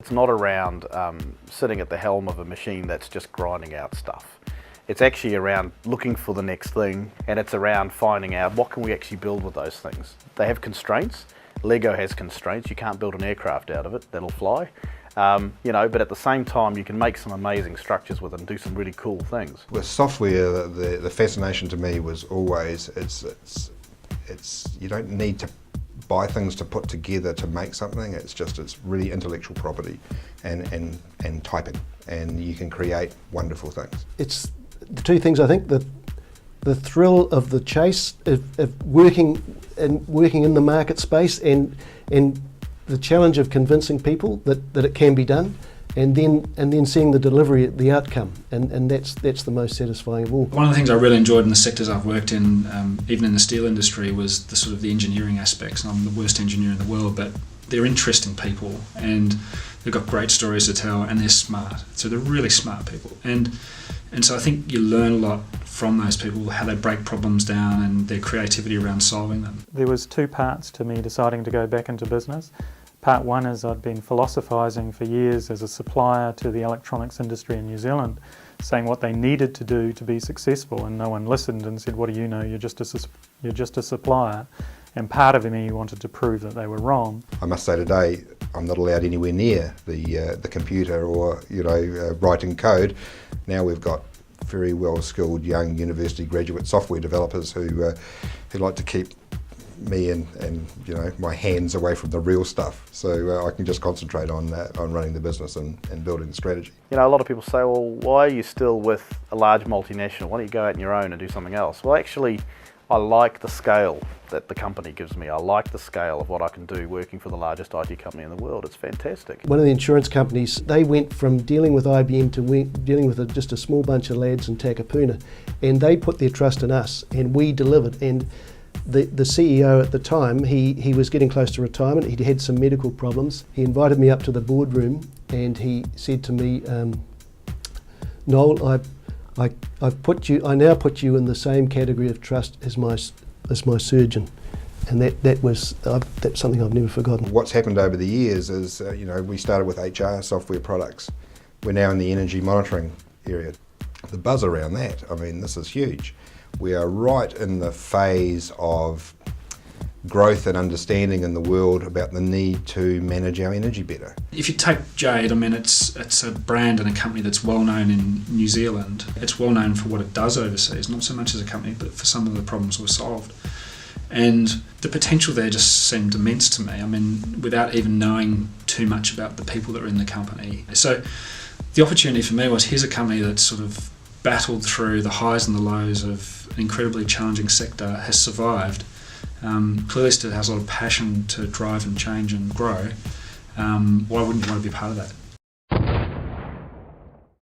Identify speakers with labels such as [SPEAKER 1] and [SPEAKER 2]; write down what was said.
[SPEAKER 1] It's not around sitting at the helm of a machine that's just grinding out stuff. It's actually around looking for the next thing, and it's around finding out what can we actually build with those things. They have constraints. Lego has constraints. You can't build an aircraft out of it that'll fly. But at the same time you can make some amazing structures with it and do some really cool things.
[SPEAKER 2] With software, the fascination to me was always it's you don't need to buy things to put together to make something. It's really intellectual property and typing, and you can create wonderful things.
[SPEAKER 3] It's the two things. I think the thrill of the chase of working in the market space and the challenge of convincing people that it can be done, and then seeing the delivery, the outcome, and that's the most satisfying of all.
[SPEAKER 4] One of the things I really enjoyed in the sectors I've worked in, even in the steel industry, was the sort of the engineering aspects. And I'm the worst engineer in the world, but they're interesting people and they've got great stories to tell, and they're smart. So they're really smart people, and so I think you learn a lot from those people, how they break problems down and their creativity around solving them.
[SPEAKER 5] There was two parts to me deciding to go back into business. Part one is I'd been philosophising for years as a supplier to the electronics industry in New Zealand, saying what they needed to do to be successful, and no one listened and said, what do you know, you're just a supplier. And part of me wanted to prove that they were wrong.
[SPEAKER 2] I must say today, I'm not allowed anywhere near the computer or writing code. Now we've got very well skilled young university graduate software developers who like to keep me and my hands away from the real stuff, so I can just concentrate on running the business and building the strategy.
[SPEAKER 1] A lot of people say, well, why are you still with a large multinational? Why don't you go out on your own and do something else? Well, actually, I like the scale that the company gives me. I like the scale of what I can do working for the largest IT company in the world. It's fantastic.
[SPEAKER 3] One of the insurance companies, they went from dealing with IBM to dealing with just a small bunch of lads in Takapuna, and they put their trust in us, and we delivered. And the CEO at the time, he was getting close to retirement. He'd had some medical problems. He invited me up to the boardroom and he said to me, Noel, I now put you in the same category of trust as my surgeon, and that's something I've never forgotten.
[SPEAKER 2] What's happened over the years is, we started with HR software products. We're now in the energy monitoring area. The buzz around that, this is huge. We are right in the phase of growth and understanding in the world about the need to manage our energy better.
[SPEAKER 4] If you take Jade, it's a brand and a company that's well known in New Zealand. It's well known for what it does overseas, not so much as a company, but for some of the problems we've solved. And the potential there just seemed immense to me, without even knowing too much about the people that are in the company. So the opportunity for me was, here's a company that's sort of battled through the highs and the lows of an incredibly challenging sector, has survived, clearly still has a lot of passion to drive and change and grow. Why wouldn't you want to be part of that?